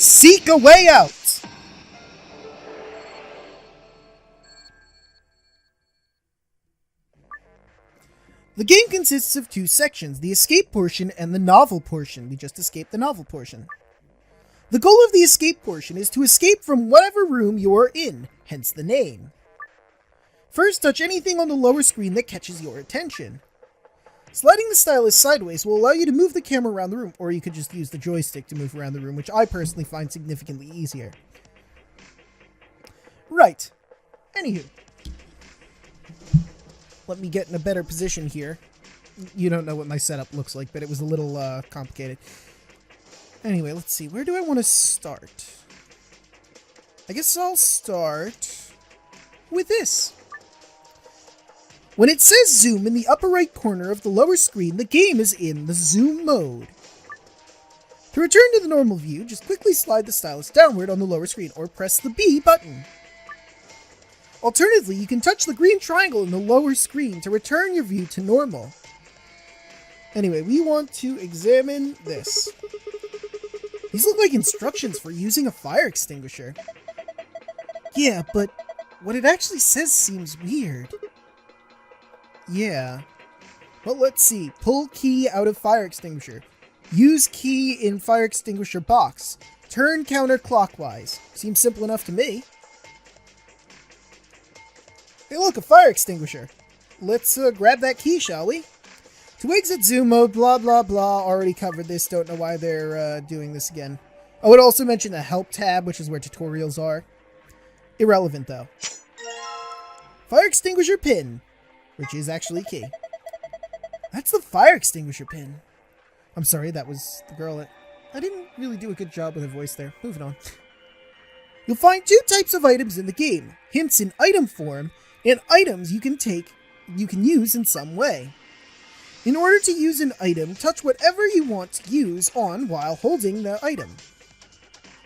Seek a way out! The game consists of two sections, the escape portion and the novel portion. We just escaped the novel portion. The goal of the escape portion is to escape from whatever room you are in, hence the name. First, touch anything on the lower screen that catches your attention. Sliding the stylus sideways will allow you to move the camera around the room, or you could just use the joystick to move around the room, which I personally find significantly easier. Right. Anywho. Let me get in a better position here. You don't know what my setup looks like, but it was a little complicated. Anyway, let's see. Where do I want to start? I guess I'll start with this. When it says zoom in the upper right corner of the lower screen, the game is in the zoom mode. To return to the normal view, just quickly slide the stylus downward on the lower screen or press the B button. Alternatively, you can touch the green triangle in the lower screen to return your view to normal. Anyway, we want to examine this. These look like instructions for using a fire extinguisher. Yeah, but what it actually says seems weird. Yeah. Well, let's see. Pull key out of fire extinguisher. Use key in fire extinguisher box. Turn counterclockwise. Seems simple enough to me. Hey look, a fire extinguisher. Let's grab that key, shall we? To exit zoom mode, blah blah blah. Already covered this, don't know why they're doing this again. I would also mention the help tab, which is where tutorials are. Irrelevant though. Fire extinguisher pin, which is actually key. That's the fire extinguisher pin. I'm sorry, that was the girl. I didn't really do a good job with her voice there. Moving on. You'll find two types of items in the game. Hints in item form, and items you can use in some way. In order to use an item, touch whatever you want to use on while holding the item.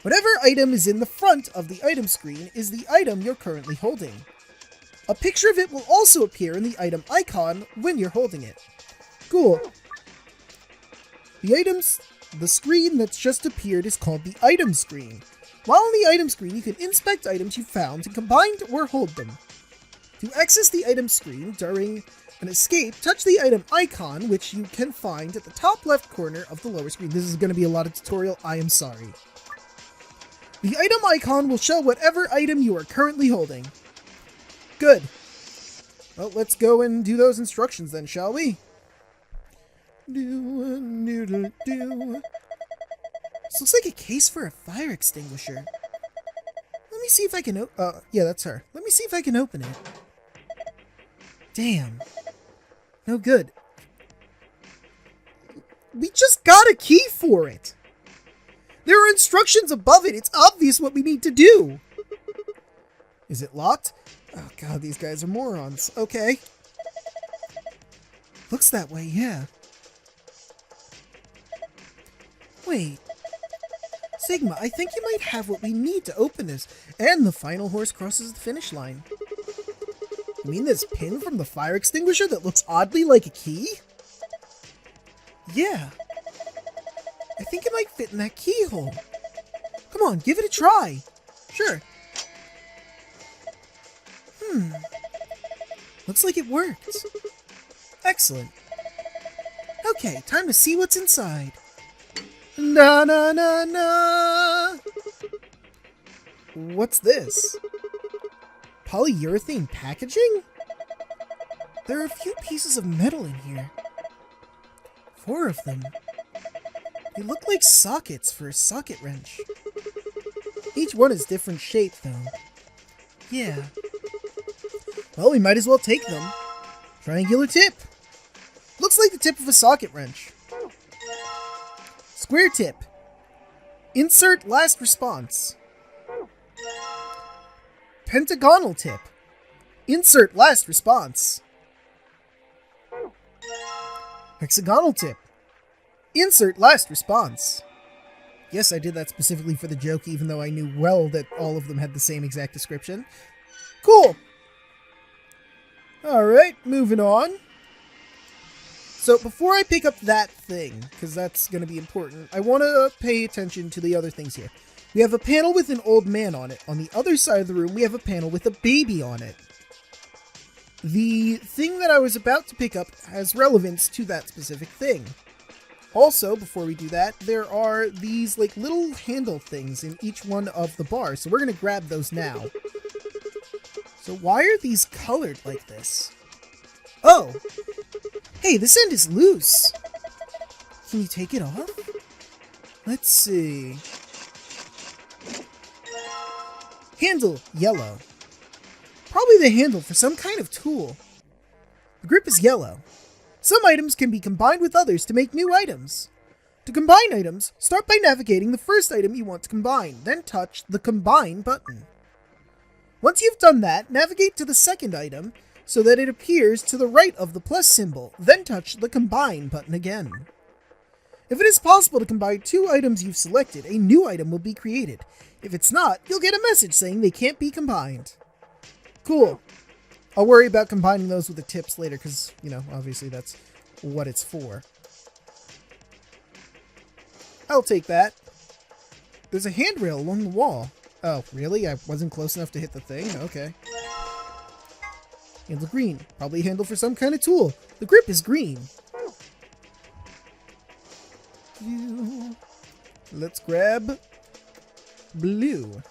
Whatever item is in the front of the item screen is the item you're currently holding. A picture of it will also appear in the item icon when you're holding it. Cool. The screen that's just appeared is called the item screen. While on the item screen, you can inspect items you found and combine or hold them. To access the item screen during an escape, touch the item icon, which you can find at the top left corner of the lower screen. This is going to be a lot of tutorial, I am sorry. The item icon will show whatever item you are currently holding. Good. Well, let's go and do those instructions then, shall we? This looks like a case for a fire extinguisher. Let me see if I can yeah, that's her. Let me see if I can open it. Damn. No good. We just got a key for it. There are instructions above it. It's obvious what we need to do. Is it locked? Oh god, these guys are morons. Okay. Looks that way, yeah. Wait. Sigma, I think you might have what we need to open this. And the final horse crosses the finish line. You mean this pin from the fire extinguisher that looks oddly like a key? Yeah. I think it might fit in that keyhole. Come on, give it a try. Sure. Looks like it worked. Excellent. Okay, time to see what's inside. Na na na na! What's this? Polyurethane packaging? There are a few pieces of metal in here. 4 of them. They look like sockets for a socket wrench. Each one is different shape, though. Yeah. Well, we might as well take them. Triangular tip. Looks like the tip of a socket wrench. Square tip. Insert last response. Pentagonal tip. Insert last response. Hexagonal tip. Insert last response. Yes, I did that specifically for the joke, even though I knew well that all of them had the same exact description. Cool. Alright, moving on. So before I pick up that thing, because that's going to be important, I want to pay attention to the other things here. We have a panel with an old man on it. On the other side of the room, we have a panel with a baby on it. The thing that I was about to pick up has relevance to that specific thing. Also, before we do that, there are these like little handle things in each one of the bars, so we're going to grab those now. So why are these colored like this? Oh! Hey, this end is loose! Can you take it off? Let's see... Handle, yellow. Probably the handle for some kind of tool. The grip is yellow. Some items can be combined with others to make new items. To combine items, start by navigating the first item you want to combine, then touch the Combine button. Once you've done that, navigate to the second item so that it appears to the right of the plus symbol, then touch the Combine button again. If it is possible to combine two items you've selected, a new item will be created. If it's not, you'll get a message saying they can't be combined. Cool. I'll worry about combining those with the tips later because, you know, obviously that's what it's for. I'll take that. There's a handrail along the wall. Oh, really? I wasn't close enough to hit the thing? Okay. Handle green. Probably a handle for some kind of tool. The grip is green. Let's grab blue.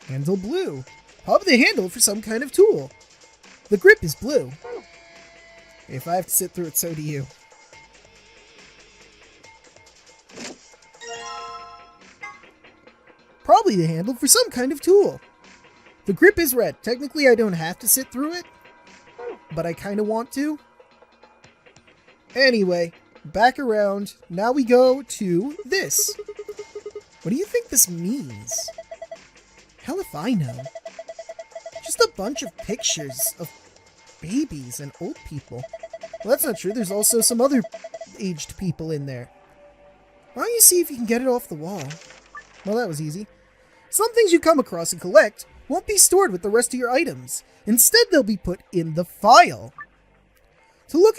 Handle blue. Probably the handle for some kind of tool. The grip is blue. If I have to sit through it, so do you. Probably the handle for some kind of tool. The grip is red. Technically, I don't have to sit through it, but I kind of want to. Anyway, back around. Now we go to this. What do you think this means? Hell if I know. Just a bunch of pictures of babies and old people. Well, that's not true. There's also some other aged people in there. Why don't you see if you can get it off the wall? Well, that was easy. Some things you come across and collect won't be stored with the rest of your items. Instead, they'll be put in the file. To look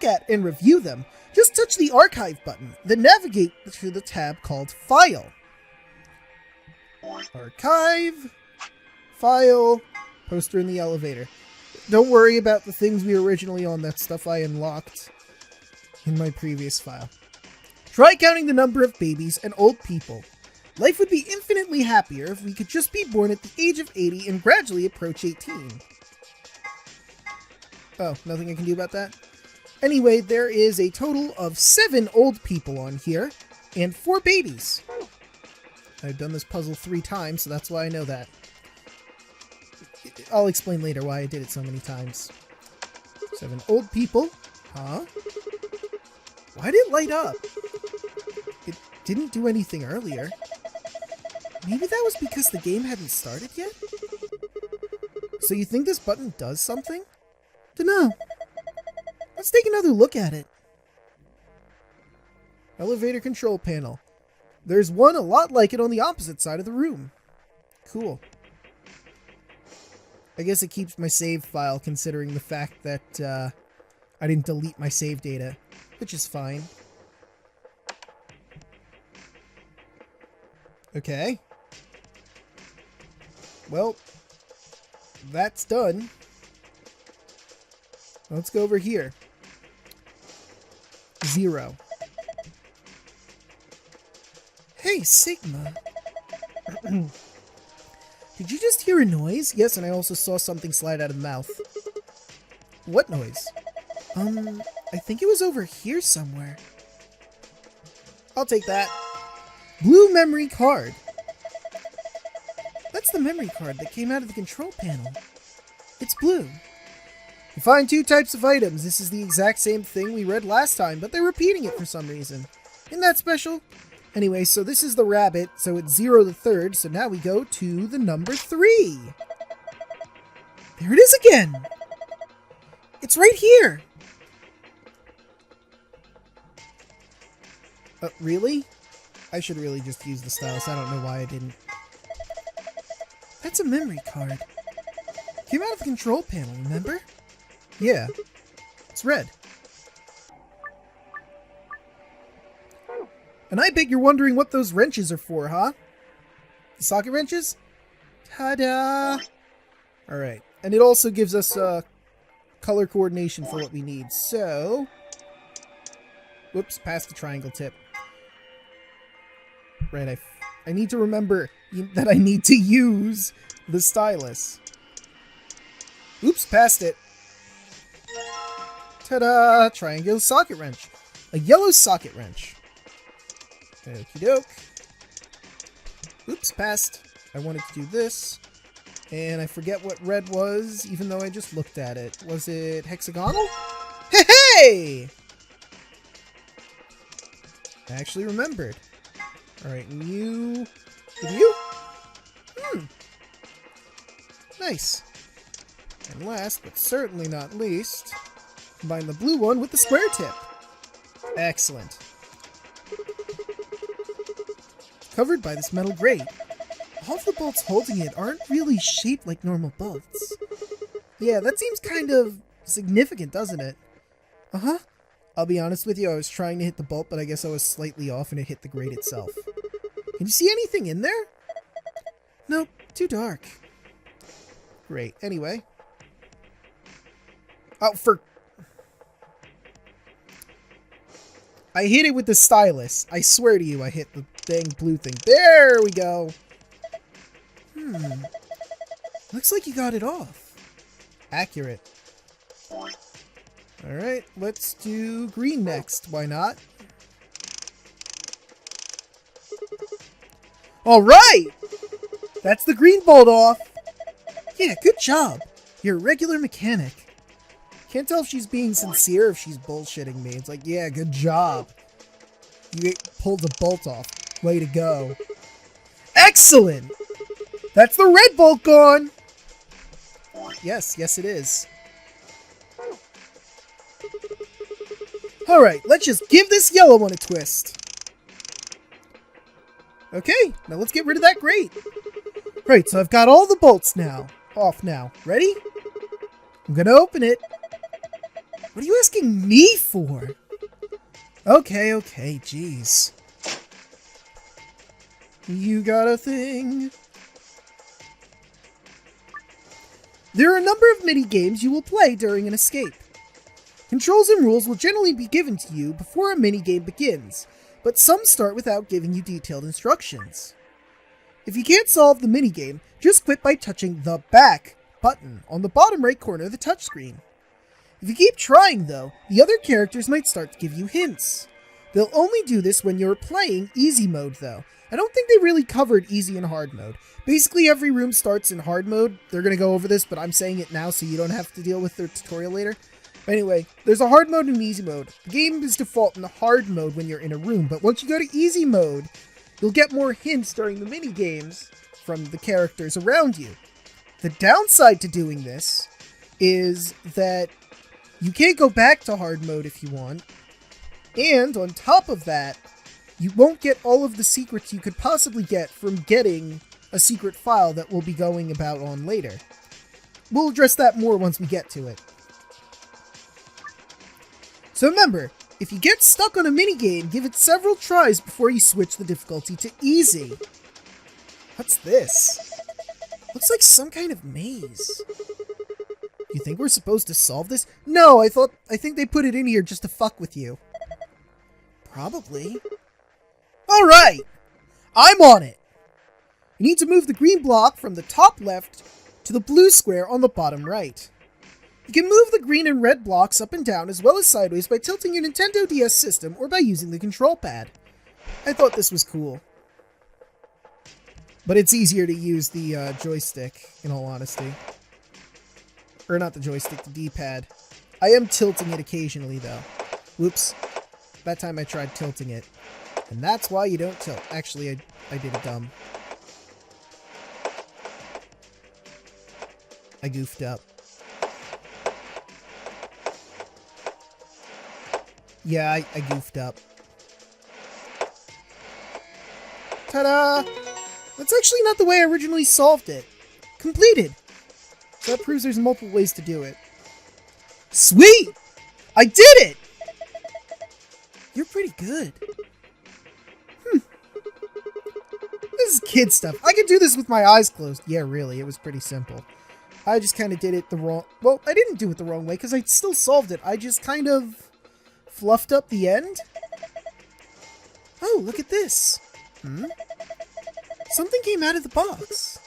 at and review them, just touch the Archive button, then navigate to the tab called File. Archive, File, poster in the elevator. Don't worry about the things we were originally on. That stuff I unlocked in my previous file. Try counting the number of babies and old people. Life would be infinitely happier if we could just be born at the age of 80 and gradually approach 18. Oh, nothing I can do about that? Anyway, there is a total of 7 old people on here, and 4 babies. I've done this puzzle 3 times, so that's why I know that. I'll explain later why I did it so many times. 7 old people. Huh? Why did it light up? It didn't do anything earlier. Maybe that was because the game hadn't started yet? So you think this button does something? Dunno. Let's take another look at it. Elevator control panel. There's one a lot like it on the opposite side of the room. Cool. I guess it keeps my save file considering the fact that I didn't delete my save data, which is fine. Okay. Well, that's done. Let's go over here. 0. Hey, Sigma. Did you just hear a noise? Yes, and I also saw something slide out of the mouth. What noise? I think it was over here somewhere. I'll take that. Blue memory card. That's the memory card that came out of the control panel. It's blue. You find 2 types of items. This is the exact same thing we read last time, but they're repeating it for some reason. Isn't that special? Anyway, so this is the rabbit, so it's 0 the third, so now we go to the number 3. There it is again! It's right here! Really? I should really just use the stylus. I don't know why I didn't. That's a memory card. Came out of the control panel, remember? Yeah. It's red. And I bet you're wondering what those wrenches are for, huh? The socket wrenches? Ta-da! Alright. And it also gives us color coordination for what we need. So... Whoops, past the triangle tip. Right, I need to remember that I need to use the stylus. Oops, passed it. Ta-da! Triangular socket wrench. A yellow socket wrench. Okie doke. Oops, passed. I wanted to do this. And I forget what red was, even though I just looked at it. Was it hexagonal? Hey, hey! I actually remembered. Alright, and you... Did you? Nice. And last, but certainly not least, combine the blue one with the square tip. Excellent. Covered by this metal grate. All of the bolts holding it aren't really shaped like normal bolts. Yeah, that seems kind of significant, doesn't it? Uh-huh. I'll be honest with you, I was trying to hit the bolt, but I guess I was slightly off and it hit the grate itself. Can you see anything in there? Nope, too dark. Great. Anyway. Oh, I hit it with the stylus. I swear to you, I hit the dang blue thing. There we go. Looks like you got it off. Accurate. Alright, let's do green next. Why not? Alright! That's the green bolt off. Yeah, good job. You're a regular mechanic. Can't tell if she's being sincere or if she's bullshitting me. It's like, yeah, good job. You pulled the bolt off. Way to go. Excellent! That's the red bolt gone! Yes, yes it is. Alright, let's just give this yellow one a twist. Okay, now let's get rid of that grate. Right, so I've got all the bolts now. Off now. Ready? I'm gonna open it. What are you asking me for? Okay, jeez. You got a thing. There are a number of mini-games you will play during an escape. Controls and rules will generally be given to you before a mini-game begins, but some start without giving you detailed instructions. If you can't solve the minigame, just quit by touching the back button on the bottom right corner of the touchscreen. If you keep trying though, the other characters might start to give you hints. They'll only do this when you're playing easy mode though. I don't think they really covered easy and hard mode. Basically every room starts in hard mode. They're going to go over this, but I'm saying it now so you don't have to deal with their tutorial later. Anyway, there's a hard mode and an easy mode. The game is default in the hard mode when you're in a room, but once you go to easy mode, you'll get more hints during the mini games from the characters around you. The downside to doing this is that you can't go back to hard mode if you want, and on top of that, you won't get all of the secrets you could possibly get from getting a secret file that we'll be going about on later. We'll address that more once we get to it. So remember, if you get stuck on a minigame, give it several tries before you switch the difficulty to easy. What's this? Looks like some kind of maze. You think we're supposed to solve this? No, I think they put it in here just to fuck with you. Probably. Alright! I'm on it! You need to move the green block from the top left to the blue square on the bottom right. You can move the green and red blocks up and down as well as sideways by tilting your Nintendo DS system or by using the control pad. I thought this was cool. But it's easier to use the joystick, in all honesty. Or not the joystick, the D-pad. I am tilting it occasionally, though. Whoops. That time I tried tilting it. And that's why you don't tilt. Actually, I did it dumb. I goofed up. Yeah, I goofed up. Ta-da! That's actually not the way I originally solved it. Completed! So that proves there's multiple ways to do it. Sweet! I did it! You're pretty good. Kid stuff. I could do this with my eyes closed. Yeah, really. It was pretty simple. I just kind of did it the wrong... Well, I didn't do it the wrong way because I still solved it. I just kind of fluffed up the end. Oh, look at this. Something came out of the box.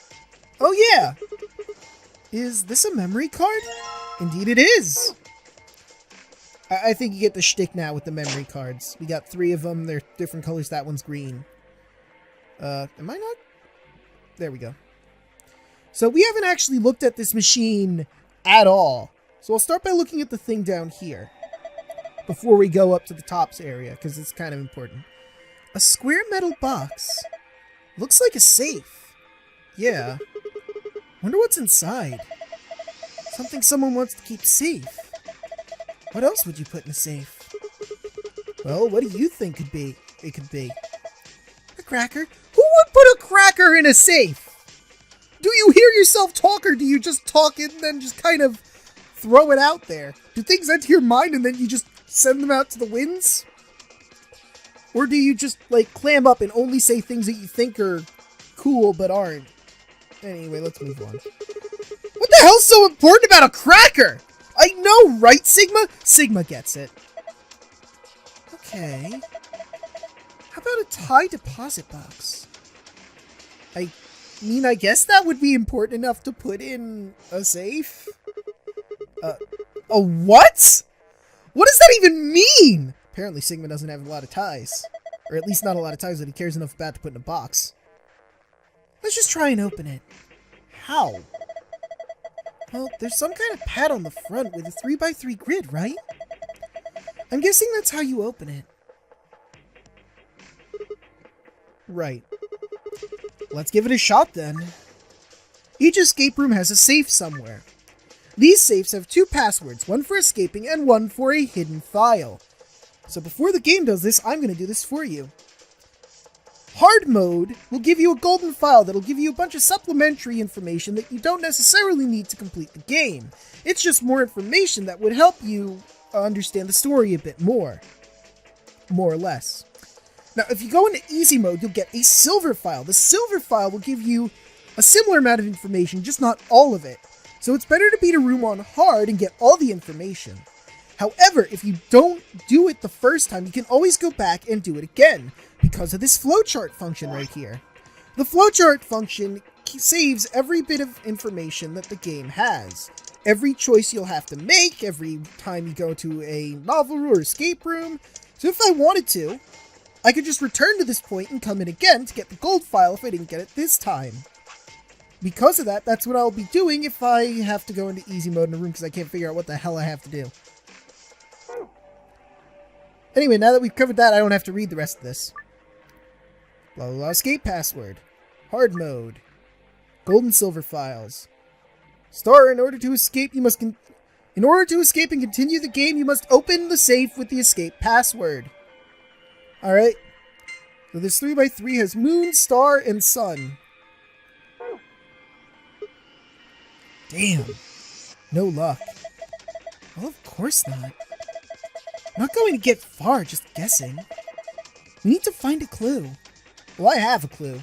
Oh, yeah. Is this a memory card? Indeed it is. I think you get the shtick now with the memory cards. We got 3 of them. They're different colors. That one's green. Am I not? There we go. So we haven't actually looked at this machine at all. So I'll start by looking at the thing down here before we go up to the tops area, because it's kind of important. A square metal box. Looks like a safe. Yeah. Wonder what's inside. Something someone wants to keep safe. What else would you put in a safe? Well, what do you think it could be? A cracker? Who would put a cracker in a safe? Do you hear yourself talk, or do you just talk it and then just kind of throw it out there? Do things enter your mind and then you just send them out to the winds? Or do you just, like, clam up and only say things that you think are cool but aren't? Anyway, let's move on. What the hell's so important about a cracker? I know, right, Sigma? Sigma gets it. Okay. How about a tie deposit box? I mean, I guess that would be important enough to put in a safe. A what? What does that even mean? Apparently Sigma doesn't have a lot of ties. Or at least not a lot of ties that he cares enough about to put in a box. Let's just try and open it. How? Well, there's some kind of pad on the front with a 3x3 grid, right? I'm guessing that's how you open it. Right. Let's give it a shot then. Each escape room has a safe somewhere. These safes have 2 passwords, one for escaping and one for a hidden file. So before the game does this, I'm going to do this for you. Hard mode will give you a golden file that'll give you a bunch of supplementary information that you don't necessarily need to complete the game. It's just more information that would help you understand the story a bit more. More or less. Now, if you go into easy mode, you'll get a silver file. The silver file will give you a similar amount of information, just not all of it. So it's better to beat a room on hard and get all the information. However, if you don't do it the first time, you can always go back and do it again, because of this flowchart function right here. The flowchart function saves every bit of information that the game has. Every choice you'll have to make, every time you go to a novel room or escape room. So if I wanted to, I could just return to this point and come in again to get the gold file if I didn't get it this time. Because of that, that's what I'll be doing if I have to go into easy mode in a room because I can't figure out what the hell I have to do. Anyway, now that we've covered that, I don't have to read the rest of this. Blah blah blah, escape password. Hard mode. Gold and silver files. Star, in order to escape and continue the game, you must open the safe with the escape password. Alright. So this 3x3 has moon, star, and sun. Damn. No luck. Well, of course not. I'm not going to get far just guessing. We need to find a clue. Well, I have a clue.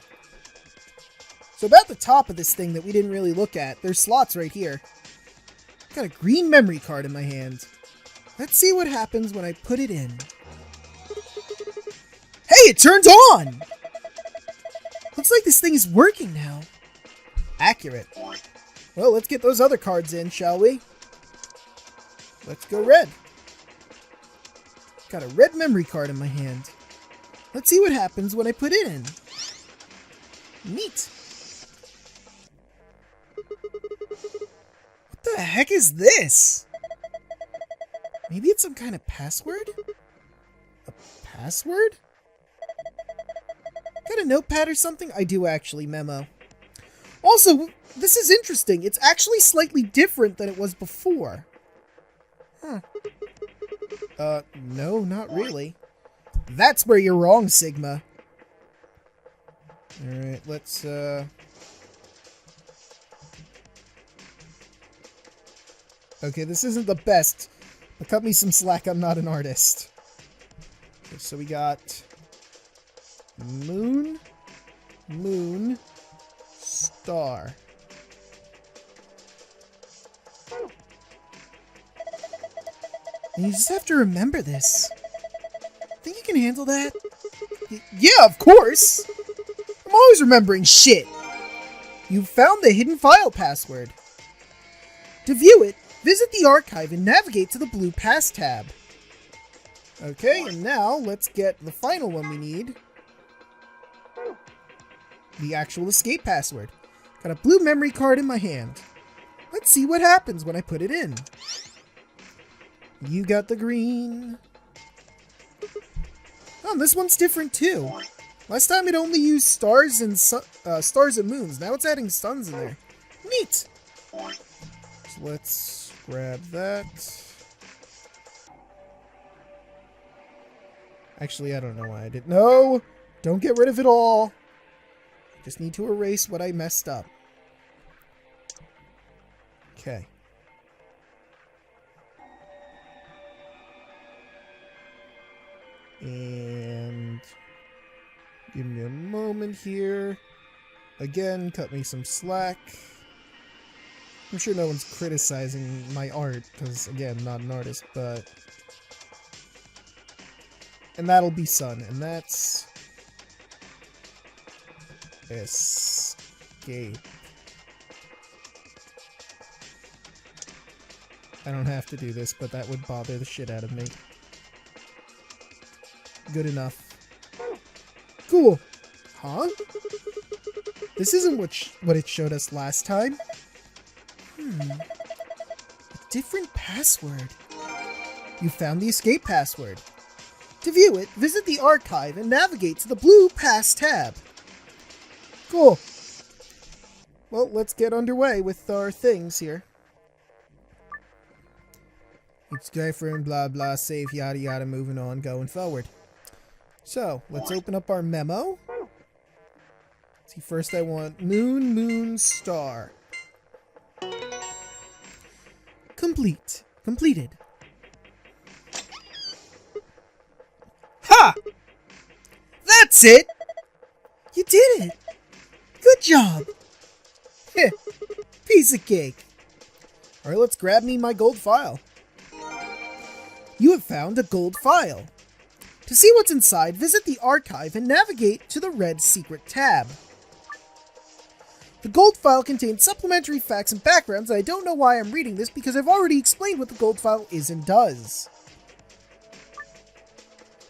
So about the top of this thing that we didn't really look at, there's slots right here. I've got a green memory card in my hand. Let's see what happens when I put it in. Hey, it turns on! Looks like this thing is working now. Accurate. Well, let's get those other cards in, shall we? Let's go red. Got a red memory card in my hand. Let's see what happens when I put it in. Neat. What the heck is this? Maybe it's some kind of password? A password? Got a notepad or something? I do actually, memo. Also, this is interesting. It's actually slightly different than it was before. Huh. No, not really. That's where you're wrong, Sigma. Alright, let's, Okay, this isn't the best, but cut me some slack, I'm not an artist. Okay, so we got moon, moon, star. And you just have to remember this. Think you can handle that? Yeah, of course! I'm always remembering shit! You found the hidden file password. To view it, visit the archive and navigate to the blue Pass tab. Okay, and now let's get the final one we need. The actual escape password. Got a blue memory card in my hand. Let's see what happens when I put it in. You got the green. Oh, and this one's different too. Last time it only used stars and moons. Now it's adding suns in there. Neat. So let's grab that. Actually, I don't know why I did. No! Don't get rid of it all. Just need to erase what I messed up. Okay. And give me a moment here. Again, cut me some slack. I'm sure no one's criticizing my art, because, again, not an artist, but... And that'll be sun, and that's... Escape. I don't have to do this, but that would bother the shit out of me. Good enough. Cool. Huh? This isn't what it showed us last time. A different password. You found the escape password. To view it, visit the archive and navigate to the blue Pass tab. Cool. Well, let's get underway with our things here. It's girlfriend, blah blah, safe, yada yada, moving on, going forward. So, let's open up our memo. See, first I want moon, moon, star. Complete. Completed. Ha! That's it! You did it! Good job! Heh, piece of cake. Alright, let's grab me my gold file. You have found a gold file. To see what's inside, visit the archive and navigate to the red secret tab. The gold file contains supplementary facts and backgrounds, and I don't know why I'm reading this because I've already explained what the gold file is and does.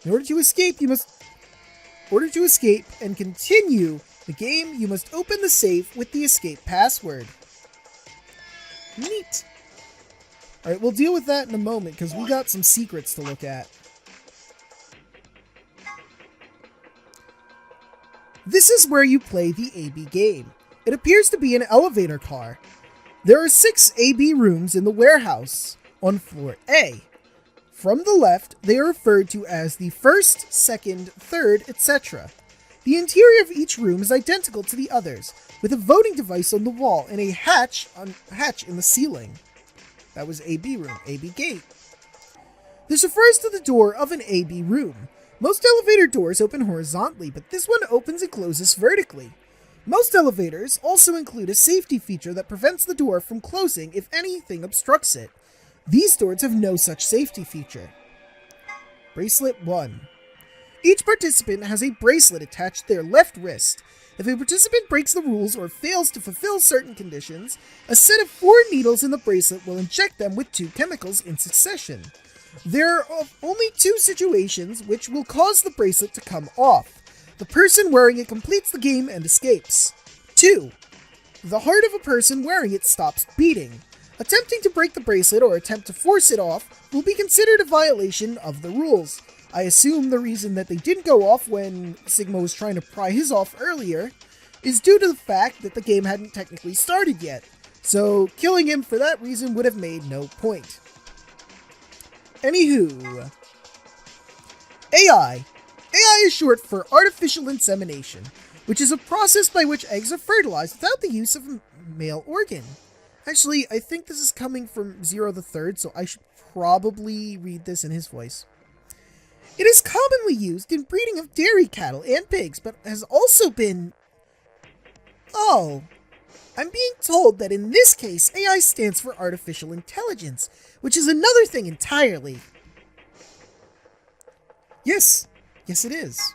In order to escape and continue the game, you must open the safe with the escape password. Neat. Alright, we'll deal with that in a moment because we got some secrets to look at. This is where you play the AB game. It appears to be an elevator car. There are 6 AB rooms in the warehouse on floor A. From the left, they are referred to as the first, second, third, etc. The interior of each room is identical to the others, with a voting device on the wall and a hatch in the ceiling. That was AB room, AB gate. This refers to the door of an AB room. Most elevator doors open horizontally, but this one opens and closes vertically. Most elevators also include a safety feature that prevents the door from closing if anything obstructs it. These doors have no such safety feature. Bracelet 1. Each participant has a bracelet attached to their left wrist. If a participant breaks the rules or fails to fulfill certain conditions, a set of 4 needles in the bracelet will inject them with 2 chemicals in succession. There are only 2 situations which will cause the bracelet to come off. The person wearing it completes the game and escapes. 2. The heart of a person wearing it stops beating. Attempting to break the bracelet or attempt to force it off will be considered a violation of the rules. I assume the reason that they didn't go off when Sigma was trying to pry his off earlier is due to the fact that the game hadn't technically started yet, so killing him for that reason would have made no point. Anywho, AI. AI is short for artificial insemination, which is a process by which eggs are fertilized without the use of a male organ. Actually, I think this is coming from Zero the Third, so I should probably read this in his voice. It is commonly used in breeding of dairy cattle and pigs, but has also been Oh, I'm being told that in this case, AI stands for artificial intelligence, which is another thing entirely. Yes, it is.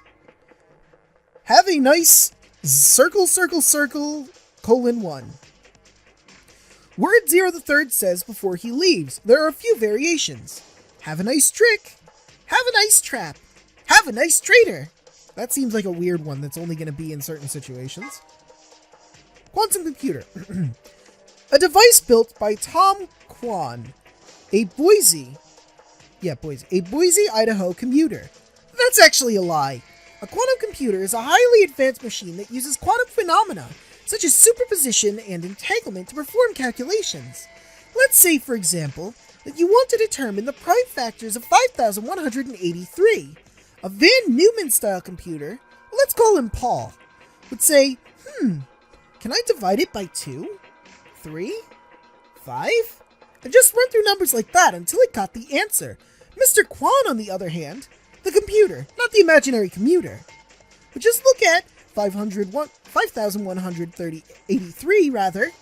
Have a nice circle, circle, circle, colon 1. Word 0 the third says before he leaves, there are a few variations. Have a nice trick. Have a nice trap. Have a nice traitor. That seems like a weird one that's only going to be in certain situations. Quantum computer. A device built by Tom Kwan, a Boise, Idaho commuter. That's actually a lie. A quantum computer is a highly advanced machine that uses quantum phenomena, such as superposition and entanglement, to perform calculations. Let's say, for example, that you want to determine the prime factors of 5,183. A Van Neumann-style computer, let's call him Paul, would say, can I divide it by 2, 3, 5? And just run through numbers like that until it got the answer. Mr. Kwan, on the other hand, the computer, not the imaginary commuter, would just look at 5,183 rather,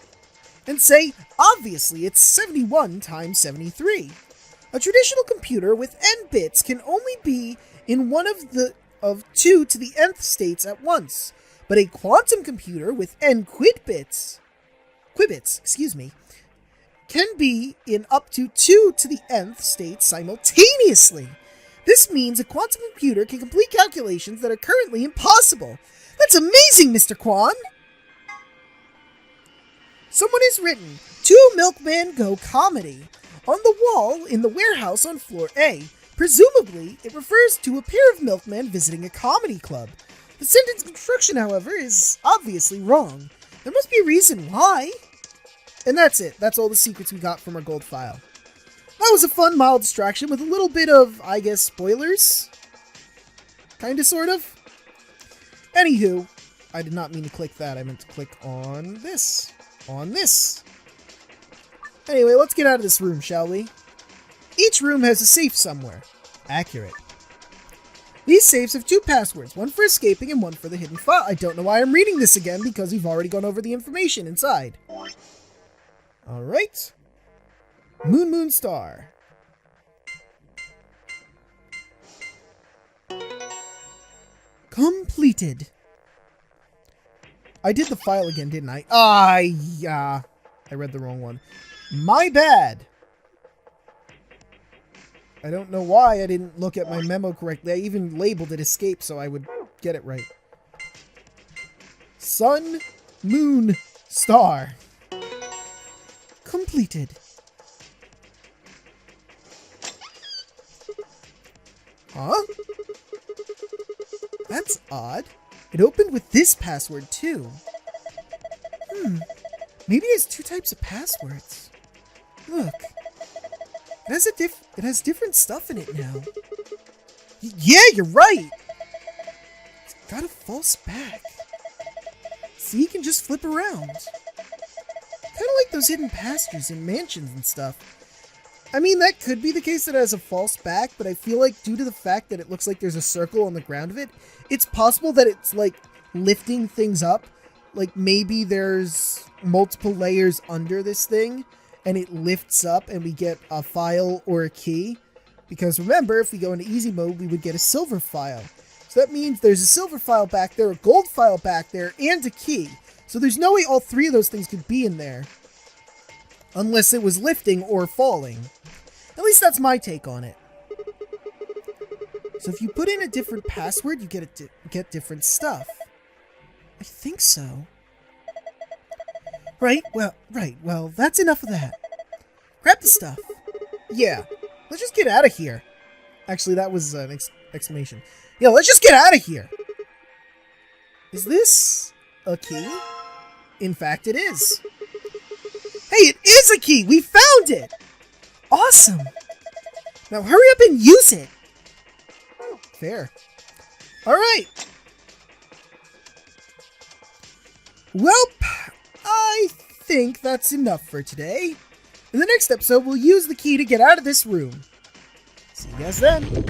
and say, obviously it's 71 times 73. A traditional computer with n bits can only be in one of 2 to the nth states at once, but a quantum computer with n qubits, can be in up to 2 to the nth states simultaneously. This means a quantum computer can complete calculations that are currently impossible. That's amazing, Mr. Kwan! Someone has written, "To Milkman Go Comedy" on the wall in the warehouse on floor A. Presumably, it refers to a pair of milkmen visiting a comedy club. The sentence construction, however, is obviously wrong. There must be a reason why. And that's it. That's all the secrets we got from our gold file. That was a fun, mild distraction with a little bit of, I guess, spoilers? Kinda, sort of? Anywho, I did not mean to click that. I meant to click on this. On this. Anyway, let's get out of this room, shall we? Each room has a safe somewhere. Accurate. These safes have 2 passwords, one for escaping and one for the hidden file. I don't know why I'm reading this again, because we've already gone over the information inside. Alright. Moon Star. Completed. I did the file again, didn't I? Yeah. I read the wrong one. My bad. I don't know why I didn't look at my memo correctly. I even labeled it escape so I would get it right. Sun, Moon, Star. Completed. Huh? That's odd. It opened with this password too. Maybe it has 2 types of passwords. Look. It has different stuff in it now. Yeah, you're right! It's got a false back. See, you can just flip around. Kinda like those hidden pastures in mansions and stuff. I mean, that could be the case that it has a false back, but I feel like due to the fact that it looks like there's a circle on the ground of it, it's possible that it's, like, lifting things up. Like, maybe there's multiple layers under this thing, and it lifts up and we get a file or a key. Because remember, if we go into easy mode, we would get a silver file. So that means there's a silver file back there, a gold file back there, and a key. So there's no way all 3 of those things could be in there. Unless it was lifting or falling. At least that's my take on it. So if you put in a different password, you get different stuff. I think so. Right, well, that's enough of that. Grab the stuff. Yeah, let's just get out of here. Actually, that was an exclamation. Yeah, let's just get out of here. Is this a key? In fact, it is. Hey, it is a key! We found it! Awesome! Now hurry up and use it! Fair. Alright. Welp, I think that's enough for today. In the next episode, we'll use the key to get out of this room. See you guys then.